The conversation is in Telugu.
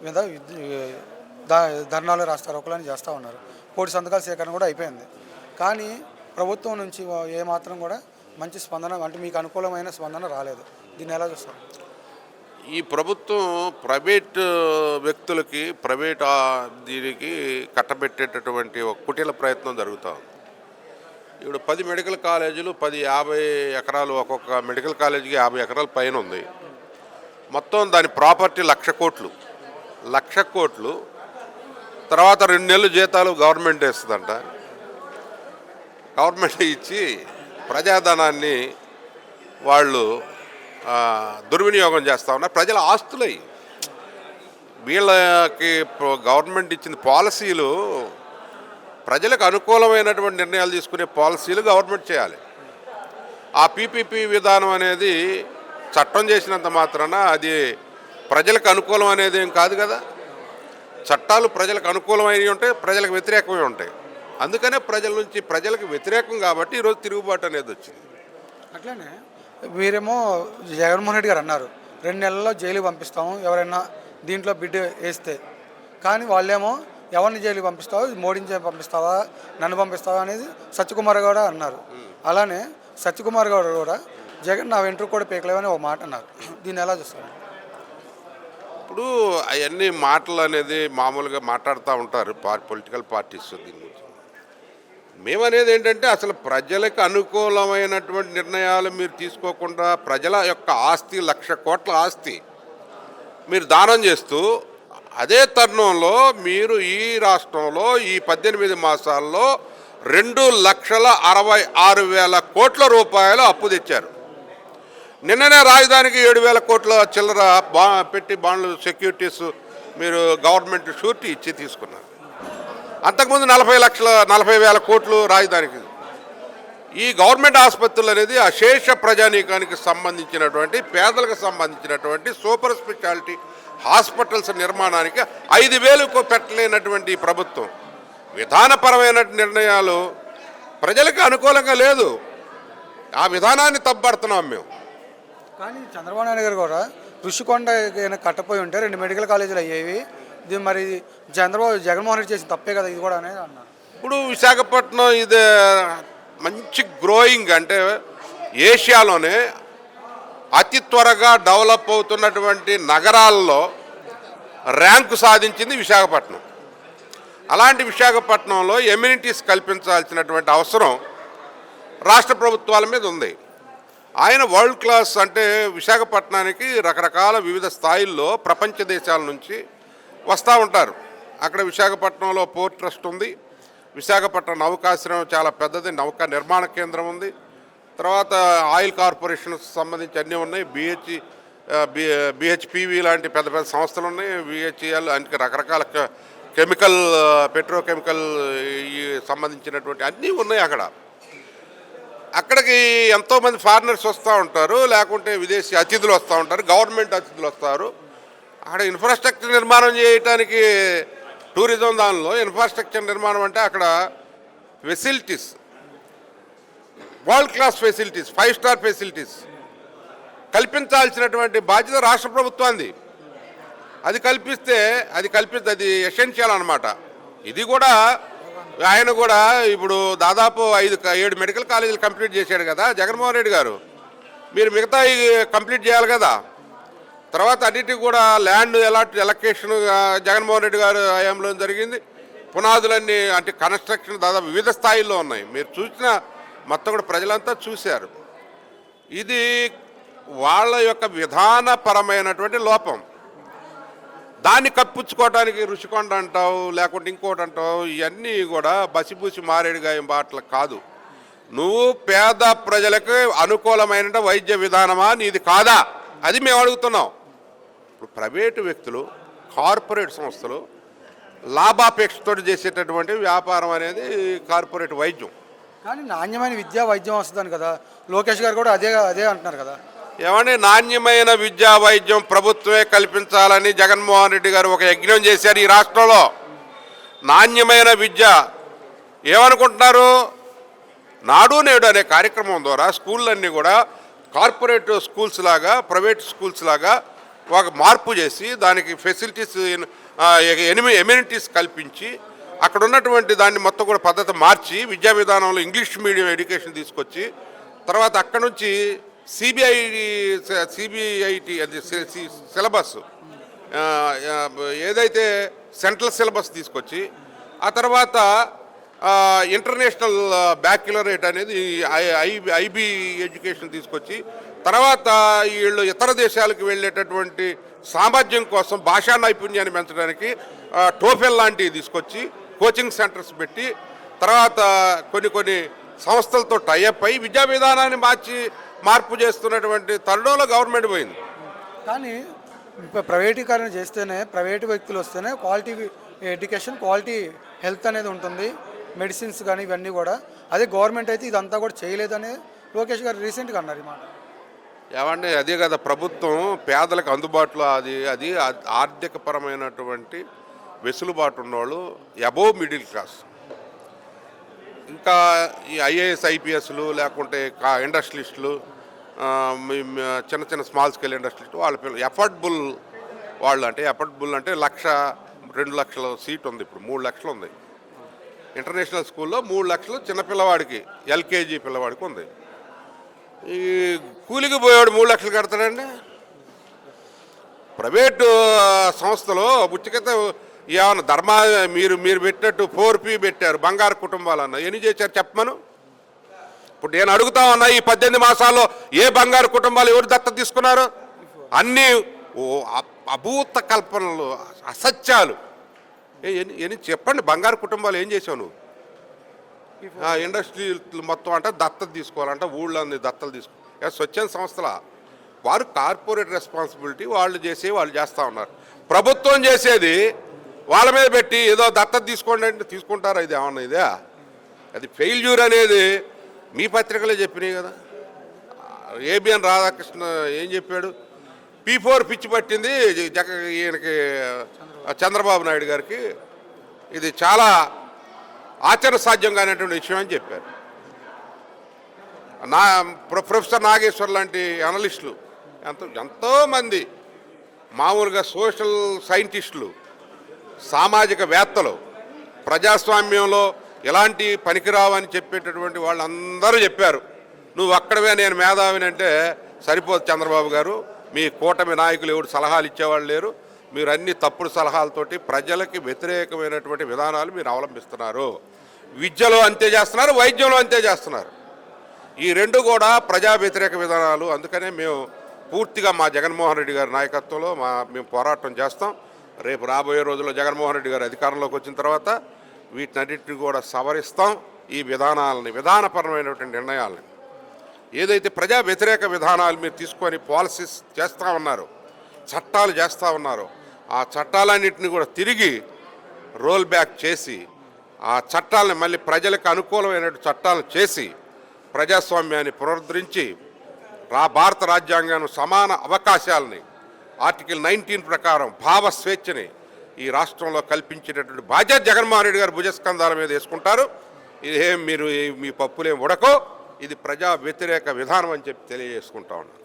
మీద ధర్నాలు రాస్తారోకలని చేస్తూ ఉన్నారు. కోటి సంతకాల సేకరణ కూడా అయిపోయింది. కానీ ప్రభుత్వం నుంచి ఏమాత్రం కూడా మంచి స్పందన అంటే మీకు అనుకూలమైన స్పందన రాలేదు. దీన్ని ఎలా చూస్తారు? ఈ ప్రభుత్వం ప్రైవేట్ వ్యక్తులకి దీనికి కట్టబెట్టేటటువంటి ఒక కుటీల ప్రయత్నం జరుగుతూ ఉంది. ఇప్పుడు 10 మెడికల్ కాలేజీలు 50 ఎకరాలు, ఒక్కొక్క మెడికల్ కాలేజీకి 50 ఎకరాల పైన ఉంది. మొత్తం దాని ప్రాపర్టీ 1,00,000 కోట్లు. 1,00,000 కోట్లు తర్వాత 2 నెలలు జీతాలు గవర్నమెంట్ ఇస్తుందంట. గవర్నమెంట్ ఇచ్చి ప్రజాధనాన్ని వాళ్ళు దుర్వినియోగం చేస్తూ ఉన్నారు. ప్రజల ఆస్తులై వీళ్ళకి గవర్నమెంట్ ఇచ్చిన పాలసీలు, ప్రజలకు అనుకూలమైనటువంటి నిర్ణయాలు తీసుకునే పాలసీలు గవర్నమెంట్ చేయాలి. ఆ పీపీపీ విధానం అనేది చట్టం చేసినంత మాత్రాన అది ప్రజలకు అనుకూలం అనేది ఏం కాదు కదా. చట్టాలు ప్రజలకు అనుకూలమైనవి ఉంటాయి, ప్రజలకు వ్యతిరేకమై ఉంటాయి. అందుకనే ప్రజల నుంచి ప్రజలకు వ్యతిరేకం కాబట్టి ఈరోజు తిరుగుబాటు అనేది వచ్చింది. అట్లనే మీరేమో జగన్మోహన్ రెడ్డి గారు అన్నారు 2 నెలల్లో జైలు పంపిస్తాము ఎవరైనా దీంట్లో బిడ్ వేస్తే. కానీ వాళ్ళేమో ఎవరిని జైలు పంపిస్తావో, మోడీని పంపిస్తావా, నన్ను పంపిస్తావా అనేది సత్యకుమార్ గౌడ అన్నారు. అలానే సత్యకుమార్ గౌడ కూడా జగన్ నా వెంట్రుకు కూడా పీకలేవని ఒక మాట అన్నారు. దీన్ని ఎలా చూస్తారు? ఇప్పుడు అవన్నీ మాటలు అనేది మామూలుగా మాట్లాడుతూ ఉంటారు పొలిటికల్ పార్టీస్. దీని గురించి మేమనేది ఏంటంటే అసలు ప్రజలకు అనుకూలమైనటువంటి నిర్ణయాలు మీరు తీసుకోకుండా ప్రజల యొక్క ఆస్తి 1,00,000 కోట్ల ఆస్తి మీరు దానం చేస్తూ, అదే తరుణంలో మీరు ఈ రాష్ట్రంలో ఈ 18 మాసాల్లో 2,66,000 కోట్ల రూపాయలు అప్పు తెచ్చారు. నిన్ననే రాజధానికి 7,000 కోట్ల చిల్లర పెట్టి బాండ్లు సెక్యూరిటీస్ మీరు గవర్నమెంట్ షూరిటీ ఇచ్చి తీసుకున్నారు. అంతకుముందు 40,000 కోట్లు రాజధానికి. ఈ గవర్నమెంట్ ఆసుపత్రులు అనేది అశేష ప్రజానీకానికి సంబంధించినటువంటి, పేదలకు సంబంధించినటువంటి సూపర్ స్పెషాలిటీ హాస్పిటల్స్ నిర్మాణానికి 5,000 పెట్టలేనటువంటి ప్రభుత్వం విధానపరమైన నిర్ణయాలు ప్రజలకు అనుకూలంగా లేదు. ఆ విధానాన్ని తప్పబడుతున్నాం మేము. కానీ చంద్రబాబు నాయుడు గారు కూడా ఋషికొండ కట్టపోయి ఉంటే 2 మెడికల్ కాలేజీలు అయ్యేవి. ఇది మరి జగన్మోహన్ రెడ్డి చేసిన తప్పే కదా ఇది కూడా అనేది అన్నారు. ఇప్పుడు విశాఖపట్నం ఇది మంచి గ్రోయింగ్, అంటే ఏషియాలోనే అతి త్వరగా డెవలప్ అవుతున్నటువంటి నగరాల్లో ర్యాంకు సాధించింది విశాఖపట్నం. అలాంటి విశాఖపట్నంలో ఎమ్యూనిటీస్ కల్పించాల్సినటువంటి అవసరం రాష్ట్ర ప్రభుత్వాల మీద ఉంది. ఆయన వరల్డ్ క్లాస్ అంటే విశాఖపట్నానికి రకరకాల వివిధ స్థాయిల్లో ప్రపంచ దేశాల నుంచి వస్తూ ఉంటారు. అక్కడ విశాఖపట్నంలో పోర్ట్ ట్రస్ట్ ఉంది, విశాఖపట్నం నౌకాశ్రయం చాలా పెద్దది, నౌకా నిర్మాణ కేంద్రం ఉంది, తర్వాత ఆయిల్ కార్పొరేషన్కి సంబంధించి అన్నీ ఉన్నాయి, బిహెచ్పివి లాంటి పెద్ద పెద్ద సంస్థలు ఉన్నాయి, బిహెచ్ఎల్ అంటే రకరకాల కెమికల్ పెట్రోకెమికల్ సంబంధించినటువంటి అన్నీ ఉన్నాయి. అక్కడికి ఎంతోమంది ఫారినర్స్ వస్తూ ఉంటారు, లేకుంటే విదేశీ అతిథులు వస్తూ ఉంటారు, గవర్నమెంట్ అతిథులు వస్తారు. అక్కడ ఇన్ఫ్రాస్ట్రక్చర్ నిర్మాణం చేయడానికి టూరిజం దానిలో ఇన్ఫ్రాస్ట్రక్చర్ నిర్మాణం అంటే అక్కడ facilities, world class facilities, 5 star facilities కల్పించాల్సినటువంటి బాధ్యత రాష్ట్ర ప్రభుత్వాన్ని. అది కల్పిస్తే అది ఎసెన్షియల్ అన్నమాట. ఇది కూడా ఆయన కూడా ఇప్పుడు దాదాపు 5-7 మెడికల్ కాలేజీలు కంప్లీట్ చేశాడు కదా జగన్మోహన్ రెడ్డి గారు. మీరు మిగతా కంప్లీట్ చేయాలి కదా. తర్వాత అన్నిటికీ కూడా ల్యాండ్ ఎలకేషన్ జగన్మోహన్ రెడ్డి గారు హయాంలో జరిగింది. పునాదులన్నీ అంటే కన్స్ట్రక్షన్ దాదాపు వివిధ స్థాయిల్లో ఉన్నాయి. మీరు చూసిన మొత్తం కూడా ప్రజలంతా చూశారు. ఇది వాళ్ళ యొక్క విధానపరమైనటువంటి లోపం. దాన్ని కప్పించుకోవడానికి రుషికొండ అంటావు, లేకుంటే ఇంకోటి అంటావు, ఇవన్నీ కూడా బసిబూసి మారేడుగాయం బాటలు కాదు. నువ్వు పేద ప్రజలకు అనుకూలమైన వైద్య విధానమా నీది కాదా, అది మేము అడుగుతున్నాం. ఇప్పుడు ప్రైవేటు వ్యక్తులు, కార్పొరేట్ సంస్థలు లాభాపేక్షతో చేసేటటువంటి వ్యాపారం అనేది కార్పొరేట్ వైద్యం. కానీ నాణ్యమైన విద్యా వైద్యం వస్తుందని కదా లోకేష్ గారు కూడా అదే అంటున్నారు కదా. ఏమంటే నాణ్యమైన విద్యా వైద్యం ప్రభుత్వమే కల్పించాలని జగన్మోహన్ రెడ్డి గారు ఒక యజ్ఞం చేశారు ఈ రాష్ట్రంలో. నాణ్యమైన విద్య ఏమనుకుంటున్నారు? నాడు నేడు అనే కార్యక్రమం ద్వారా స్కూళ్ళన్నీ కూడా కార్పొరేట్ స్కూల్స్ లాగా, ప్రైవేట్ స్కూల్స్ లాగా ఒక మార్పు చేసి దానికి ఫెసిలిటీస్ ఎమ్యూనిటీస్ కల్పించి అక్కడ ఉన్నటువంటి దాన్ని మొత్తం కూడా పద్ధతి మార్చి విద్యా విధానంలో ఇంగ్లీష్ మీడియం ఎడ్యుకేషన్ తీసుకొచ్చి తర్వాత అక్కడ నుంచి సిబిఐటి అది సిలబస్ ఏదైతే సెంట్రల్ సిలబస్ తీసుకొచ్చి ఆ తర్వాత ఇంటర్నేషనల్ బ్యాక్యులరేట్ అనేది ఐబీ ఎడ్యుకేషన్ తీసుకొచ్చి తర్వాత వీళ్ళు ఇతర దేశాలకు వెళ్ళేటటువంటి సామర్థ్యం కోసం భాషా నైపుణ్యాన్ని పెంచడానికి టోఫెల్ లాంటివి తీసుకొచ్చి కోచింగ్ సెంటర్స్ పెట్టి తర్వాత కొన్ని సంస్థలతో టైఅప్ అయి విద్యా విధానాన్ని మార్పు చేస్తున్నటువంటి తరుణంలో గవర్నమెంట్ పోయింది. కానీ ప్రైవేటీకరణ చేస్తేనే ప్రైవేటు వ్యక్తులు వస్తేనే క్వాలిటీ ఎడ్యుకేషన్ క్వాలిటీ హెల్త్ అనేది ఉంటుంది, మెడిసిన్స్ కానీ ఇవన్నీ కూడా. అదే గవర్నమెంట్ అయితే ఇదంతా కూడా చేయలేదని లోకేష్ గారు రీసెంట్గా అన్నారు. ఈ మాట ఏమంటే అదే కదా ప్రభుత్వం పేదలకు అందుబాటులో అది ఆర్థికపరమైనటువంటి వెసులుబాటు ఉన్నవాళ్ళు అబోవ్ మిడిల్ క్లాస్ ఇంకా ఈ ఐఏఎస్ ఐపీఎస్లు లేకుంటే ఇండస్ట్రియలిస్టులు చిన్న చిన్న స్మాల్ స్కేల్ ఇండస్ట్రియలిస్టు వాళ్ళ పిల్లలు ఎఫర్డబుల్ వాళ్ళు అంటే ఎఫర్డబుల్ అంటే 1,00,000 2 లక్షల సీట్ ఉంది, ఇప్పుడు 3 లక్షలు ఉంది. ఇంటర్నేషనల్ స్కూల్లో 3 లక్షలు చిన్న పిల్లవాడికి ఎల్కేజీ పిల్లవాడికి ఉంది. ఈ కూలికి పోయేవాడు 3 లక్షలు కడతాడండి. ప్రైవేటు సంస్థలో బుచ్చికైతే ఏమన్నా మీరు పెట్టినట్టు 4P పెట్టారు బంగారు కుటుంబాలన్న ఎన్ని చేశారు చెప్పమను. ఇప్పుడు నేను అడుగుతా ఉన్నా ఈ 18 మాసాల్లో ఏ బంగారు కుటుంబాలు ఎవరు దత్తత తీసుకున్నారు? అన్నీ అభూత కల్పనలు అసత్యాలు ఎన్ని చెప్పండి. బంగారు కుటుంబాలు ఏం చేసావు నువ్వు? ఇండస్ట్రీలు మొత్తం అంటే దత్తత తీసుకోవాలంటే ఊళ్ళో దత్తలు తీసుకో స్వచ్ఛంద సంస్థల వారు కార్పొరేట్ రెస్పాన్సిబిలిటీ వాళ్ళు చేస్తూ ఉన్నారు. ప్రభుత్వం చేసేది వాళ్ళ మీద పెట్టి ఏదో దత్తత తీసుకోండి అంటే తీసుకుంటారా? ఇది ఏమన్నా ఇదే? అది ఫెయిల్యూర్ అనేది మీ పత్రికలే చెప్పినాయి కదా. ఏబిఎన్ రాధాకృష్ణ ఏం చెప్పాడు? P4 పిచ్చి పట్టింది ఈయనకి చంద్రబాబు నాయుడు గారికి, ఇది చాలా ఆచరణ సాధ్యం కానటువంటి విషయం అని చెప్పారు. ప్రొఫెసర్ నాగేశ్వర్ లాంటి అనలిస్టులు ఎంతోమంది మామూలుగా సోషల్ సైంటిస్టులు సామాజిక వేత్తలు ప్రజాస్వామ్యంలో ఎలాంటి పనికిరావని చెప్పేటటువంటి వాళ్ళందరూ చెప్పారు. నువ్వు అక్కడవే నేను మేధావిని అంటే సరిపోదు చంద్రబాబు గారు, మీ కూటమి నాయకులు ఎవరు సలహాలు ఇచ్చేవాళ్ళు లేరు, మీరు అన్ని తప్పుడు సలహాలతోటి ప్రజలకి వ్యతిరేకమైనటువంటి విధానాలు మీరు అవలంబిస్తున్నారు. విద్యలో అంతే చేస్తున్నారు, వైద్యంలో అంతే చేస్తున్నారు. ఈ రెండు కూడా ప్రజా వ్యతిరేక విధానాలు. అందుకనే మేము పూర్తిగా మా జగన్మోహన్ రెడ్డి గారి నాయకత్వంలో మేము పోరాటం చేస్తాం. రేపు రాబోయే రోజుల్లో జగన్మోహన్ రెడ్డి గారు అధికారంలోకి వచ్చిన తర్వాత వీటినన్నింటినీ కూడా సవరిస్తాం. ఈ విధానపరమైనటువంటి నిర్ణయాలని ఏదైతే ప్రజా వ్యతిరేక విధానాలు మీరు తీసుకొని పాలసీస్ చేస్తూ ఉన్నారో, చట్టాలు చేస్తూ ఉన్నారో, ఆ చట్టాలన్నింటినీ కూడా తిరిగి రోల్ బ్యాక్ చేసి ఆ చట్టాలని మళ్ళీ ప్రజలకు అనుకూలమైన చట్టాలను చేసి ప్రజాస్వామ్యాన్ని పునరుద్ధరించి భారత రాజ్యాంగం సమాన అవకాశాలని ఆర్టికల్ 19 ప్రకారం భావ స్వేచ్ఛని ఈ రాష్ట్రంలో కల్పించేటటువంటి బాధ్యత జగన్మోహన్ రెడ్డి గారు భుజస్కంధాల మీద వేసుకుంటారు. ఇదేం మీరు మీ పప్పులేం ఉడకో, ఇది ప్రజా వ్యతిరేక విధానం అని చెప్పి తెలియజేసుకుంటా ఉన్నాను.